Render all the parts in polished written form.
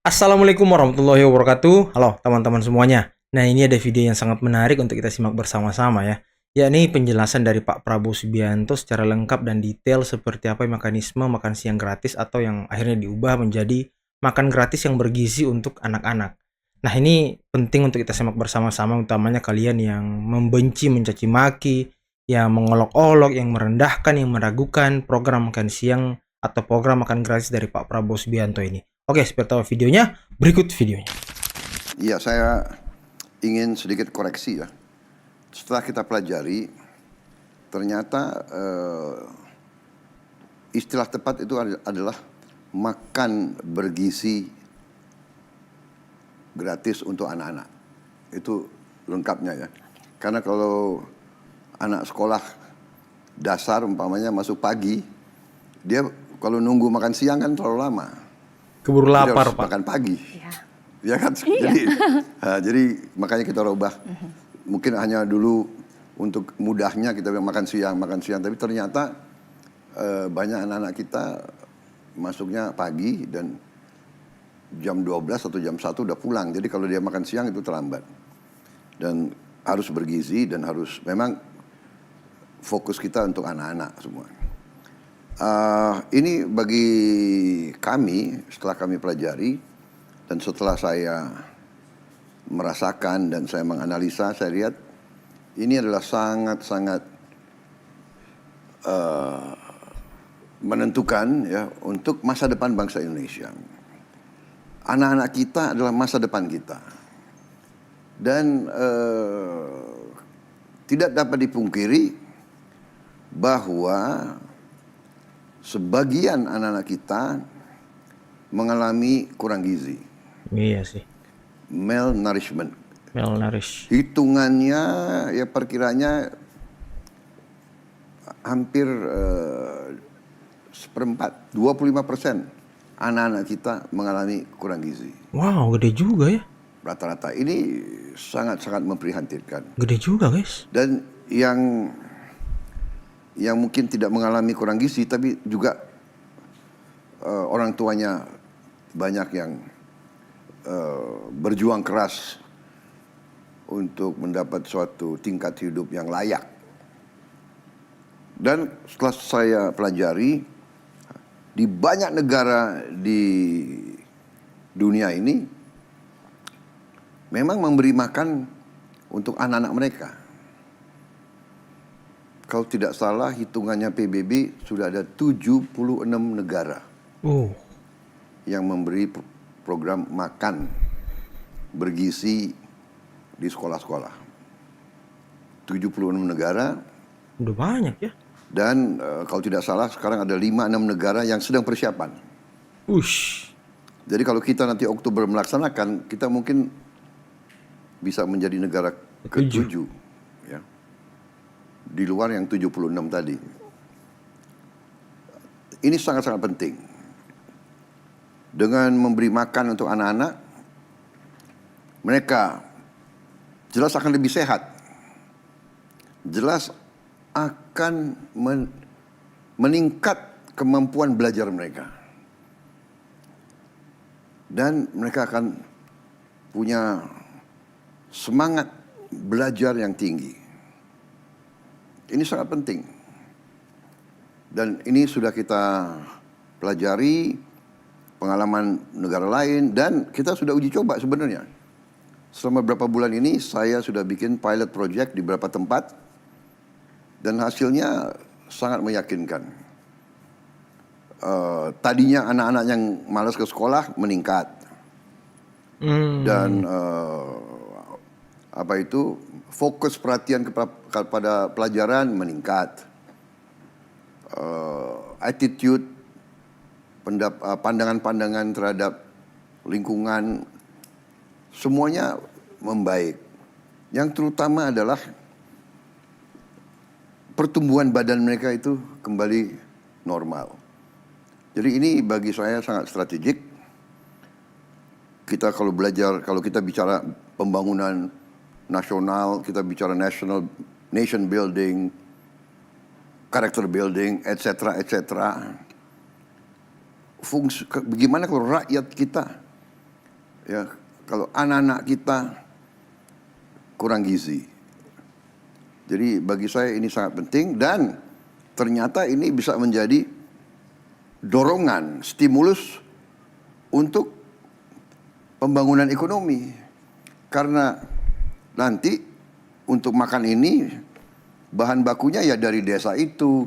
Assalamualaikum warahmatullahi wabarakatuh. Halo teman-teman semuanya. Nah, ini ada video yang sangat menarik untuk kita simak bersama-sama ya. Yakni penjelasan dari Pak Prabowo Subianto secara lengkap dan detail seperti apa mekanisme makan siang gratis atau yang akhirnya diubah menjadi makan gratis yang bergizi untuk anak-anak. Nah, ini penting untuk kita simak bersama-sama, utamanya kalian yang membenci, mencaci maki, yang mengolok-olok, yang merendahkan, yang meragukan program makan siang atau program makan gratis dari Pak Prabowo Subianto ini. Oke, seperti tahu videonya, berikut videonya. Iya, saya ingin sedikit koreksi ya. Setelah kita pelajari, ternyata istilah tepat itu adalah makan bergizi gratis untuk anak-anak. Itu lengkapnya ya. Karena kalau anak sekolah dasar umpamanya masuk pagi, dia kalau nunggu makan siang kan terlalu lama. Keburu Jadi lapar, harus Pak. makan pagi. Iya. Ya kan? Iya. Jadi makanya kita rubah. Mungkin hanya dulu untuk mudahnya kita makan siang, tapi ternyata banyak anak-anak kita masuknya pagi dan jam 12 atau jam 1 udah pulang. Jadi kalau dia makan siang itu terlambat. Dan harus bergizi dan harus memang fokus kita untuk anak-anak semua. Ini bagi kami, setelah kami pelajari dan setelah saya merasakan dan saya menganalisa, saya lihat ini adalah sangat-sangat menentukan ya untuk masa depan bangsa Indonesia. Anak-anak kita adalah masa depan kita. Dan tidak dapat dipungkiri bahwa sebagian anak-anak kita mengalami kurang gizi. Iya sih, Malnourishment. malnourished. Hitungannya ya perkiranya hampir seperempat, 25% anak-anak kita mengalami kurang gizi. Wow, gede juga ya. Rata-rata ini sangat-sangat memprihatinkan. Gede juga, guys. Dan yang mungkin tidak mengalami kurang gizi tapi juga orang tuanya banyak yang berjuang keras untuk mendapat suatu tingkat hidup yang layak. Dan setelah saya pelajari di banyak negara di dunia ini memang memberi makan untuk anak-anak mereka. Kalau tidak salah hitungannya PBB sudah ada 76 negara yang memberi program makan bergizi di sekolah-sekolah. 76 negara. Udah banyak ya. Dan kalau tidak salah sekarang ada 5-6 negara yang sedang persiapan. Ush. Jadi kalau kita nanti Oktober melaksanakan, kita mungkin bisa menjadi negara ke-7 ya. Di luar yang 76 tadi. Ini sangat-sangat penting. Dengan memberi makan untuk anak-anak, mereka jelas akan lebih sehat. Jelas akan meningkat kemampuan belajar mereka. Dan mereka akan punya semangat belajar yang tinggi. Ini sangat penting. Dan ini sudah kita pelajari pengalaman negara lain dan kita sudah uji coba sebenarnya. Selama beberapa bulan ini saya sudah bikin pilot project di beberapa tempat dan hasilnya sangat meyakinkan. Tadinya anak-anak yang malas ke sekolah meningkat. Dan fokus perhatian kepada pelajaran meningkat. Attitude, pandangan-pandangan terhadap lingkungan semuanya membaik. Yang terutama adalah pertumbuhan badan mereka itu kembali normal. Jadi ini bagi saya sangat strategik. Kita kalau belajar, kalau kita bicara pembangunan nasional, kita bicara nation building, character building, etc. Bagaimana kalau rakyat kita ya kalau anak-anak kita kurang gizi. Jadi bagi saya ini sangat penting dan ternyata ini bisa menjadi dorongan, stimulus untuk pembangunan ekonomi. Karena nanti untuk makan ini bahan bakunya ya dari desa itu,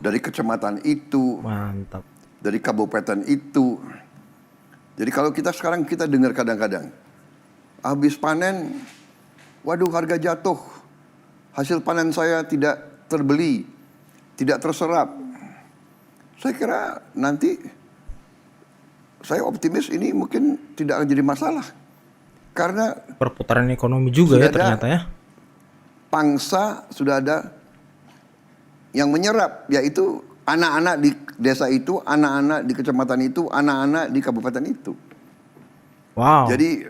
dari kecamatan itu, Mantap. dari kabupaten itu. Jadi kalau sekarang kita dengar kadang-kadang habis panen, waduh harga jatuh, hasil panen saya tidak terbeli, tidak terserap. Saya kira nanti saya optimis ini mungkin tidak akan jadi masalah. Karena Perputaran ekonomi juga sudah ya ternyata ya. pangsa sudah ada yang menyerap, yaitu anak-anak di desa itu, anak-anak di kecamatan itu, anak-anak di kabupaten itu. Wow. Jadi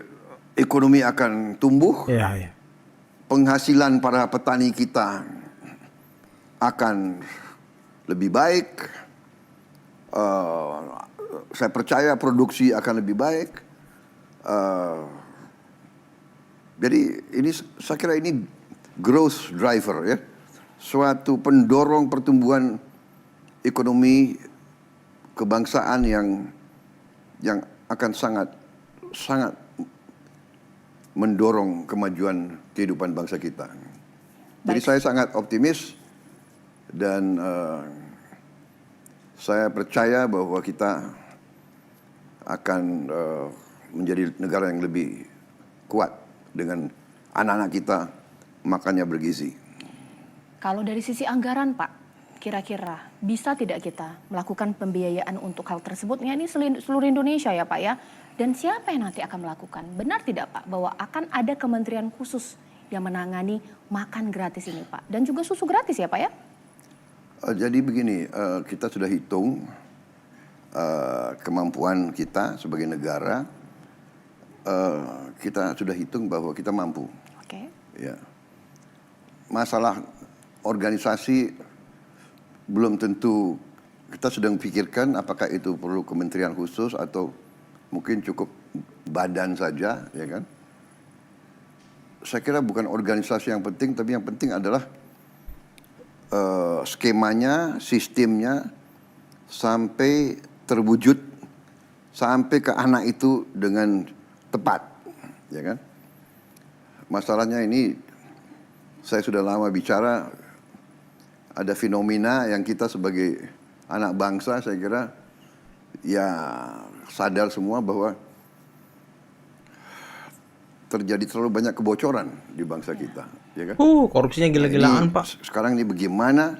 ekonomi akan tumbuh, Iya. penghasilan para petani kita akan lebih baik. Saya percaya produksi akan lebih baik. Jadi ini saya kira ini growth driver ya, suatu pendorong pertumbuhan ekonomi kebangsaan yang akan sangat mendorong kemajuan kehidupan bangsa kita. Jadi saya sangat optimis dan saya percaya bahwa kita akan menjadi negara yang lebih kuat dengan anak-anak kita makannya bergizi. Kalau dari sisi anggaran Pak, kira-kira bisa tidak kita melakukan pembiayaan untuk hal tersebut? Ya, ini seluruh Indonesia ya Pak ya. Dan siapa yang nanti akan melakukan? Benar tidak Pak bahwa akan ada kementerian khusus yang menangani makan gratis ini Pak? Dan juga susu gratis ya Pak ya? Jadi begini, kita sudah hitung kemampuan kita sebagai negara. Kita sudah hitung bahwa kita mampu. Oke. Ya. Masalah organisasi belum tentu kita sedang pikirkan apakah itu perlu kementerian khusus atau mungkin cukup badan saja, ya kan? Saya kira bukan organisasi yang penting, tapi yang penting adalah skemanya, sistemnya sampai terwujud, sampai ke anak itu dengan tepat, ya kan? Masalahnya ini saya sudah lama bicara, ada fenomena yang kita sebagai anak bangsa saya kira ya sadar semua bahwa terjadi terlalu banyak kebocoran di bangsa kita, ya kan? Korupsinya gila-gilaan Pak. Sekarang ini bagaimana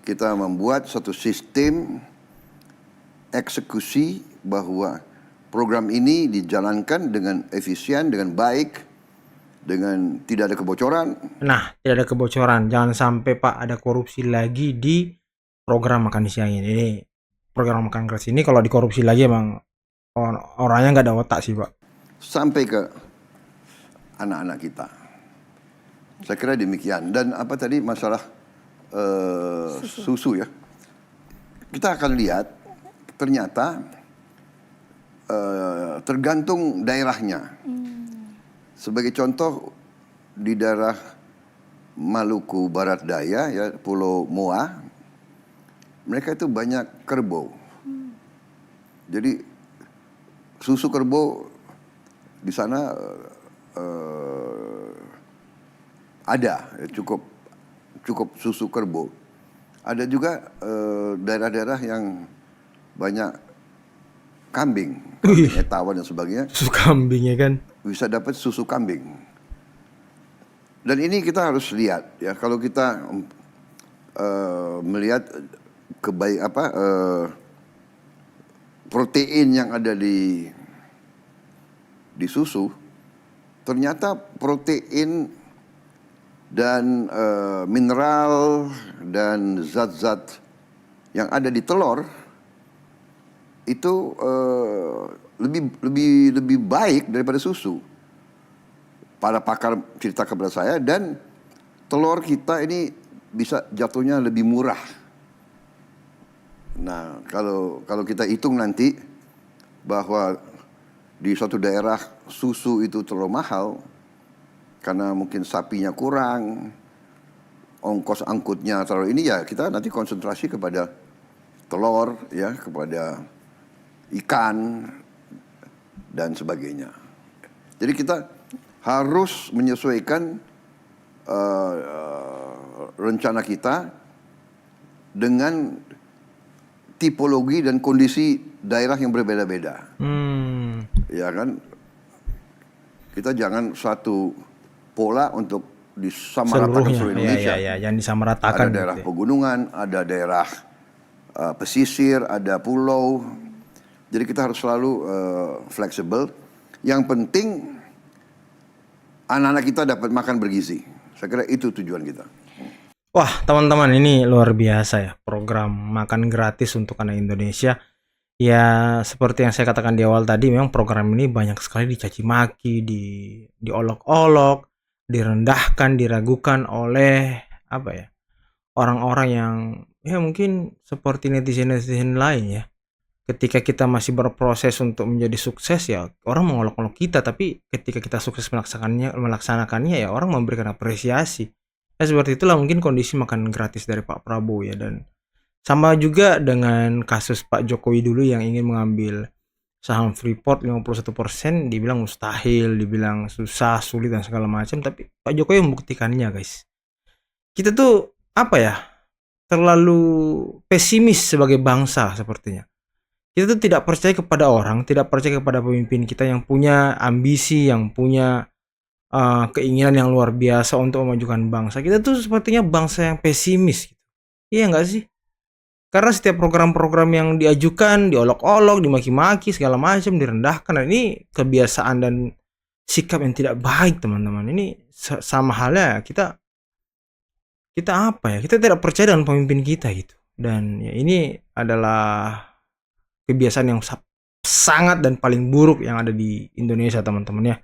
kita membuat satu sistem eksekusi bahwa program ini dijalankan dengan efisien, dengan baik, dengan tidak ada kebocoran. Nah, tidak ada kebocoran. Jangan sampai Pak ada korupsi lagi di program makan siang ini. Ini program makan gratis ini kalau dikorupsi lagi emang orangnya nggak ada otak sih Pak. Sampai ke anak-anak kita. Saya kira demikian. Dan apa tadi masalah susu ya. Kita akan lihat ternyata tergantung daerahnya. Sebagai contoh di daerah Maluku Barat Daya ya, Pulau Moa, mereka itu banyak kerbau. Jadi susu kerbau di sana ada cukup susu kerbau. Ada juga daerah-daerah yang banyak kambing, tawan dan sebagainya. Susu kambing ya kan. Bisa dapat susu kambing. Dan ini kita harus lihat ya, kalau kita melihat protein yang ada di susu, ternyata protein dan mineral dan zat-zat yang ada di telur itu lebih baik daripada susu. Para pakar cerita kepada saya, dan telur kita ini bisa jatuhnya lebih murah. Nah, kalau kita hitung nanti bahwa di suatu daerah susu itu terlalu mahal karena mungkin sapinya kurang, ongkos angkutnya terlalu ini, ya kita nanti konsentrasi kepada telur, ya, kepada ikan dan sebagainya. Jadi kita harus menyesuaikan rencana kita dengan tipologi dan kondisi daerah yang berbeda-beda. Ya kan, kita jangan satu pola untuk disamaratakan seluruh Indonesia. Ya, jangan disamaratakan. Ada daerah pegunungan, ada daerah pesisir, ada pulau. Jadi kita harus selalu fleksibel. Yang penting anak-anak kita dapat makan bergizi. Saya kira itu tujuan kita. Wah, teman-teman, ini luar biasa ya, program makan gratis untuk anak Indonesia. Ya, seperti yang saya katakan di awal tadi, memang program ini banyak sekali dicaci maki, diolok-olok, direndahkan, diragukan oleh orang-orang yang ya mungkin seperti netizen-netizen lain ya. Ketika kita masih berproses untuk menjadi sukses, ya orang mengolok-olok kita, tapi ketika kita sukses melaksanakannya ya orang memberikan apresiasi. Ya seperti itulah mungkin kondisi makan gratis dari Pak Prabowo ya. Dan sama juga dengan kasus Pak Jokowi dulu yang ingin mengambil saham Freeport 51%, dibilang mustahil, dibilang susah, sulit dan segala macam, tapi Pak Jokowi membuktikannya, guys. Kita tuh terlalu pesimis sebagai bangsa sepertinya. Kita tuh tidak percaya kepada orang, tidak percaya kepada pemimpin kita yang punya ambisi, yang punya keinginan yang luar biasa untuk memajukan bangsa. Kita tuh sepertinya bangsa yang pesimis gitu. Iya nggak sih? Karena setiap program-program yang diajukan diolok-olok, dimaki-maki, segala macam, direndahkan. Dan ini kebiasaan dan sikap yang tidak baik, teman-teman. Ini sama halnya kita kita tidak percaya dengan pemimpin kita gitu. Dan ya ini adalah kebiasaan yang sangat dan paling buruk yang ada di Indonesia, teman-teman ya.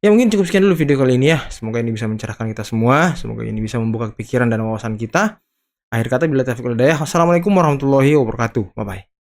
Ya mungkin cukup sekian dulu video kali ini ya. Semoga ini bisa mencerahkan kita semua. Semoga ini bisa membuka pikiran dan wawasan kita. Akhir kata, bila taufiq wal hidayah. Wassalamualaikum warahmatullahi wabarakatuh. Bye bye.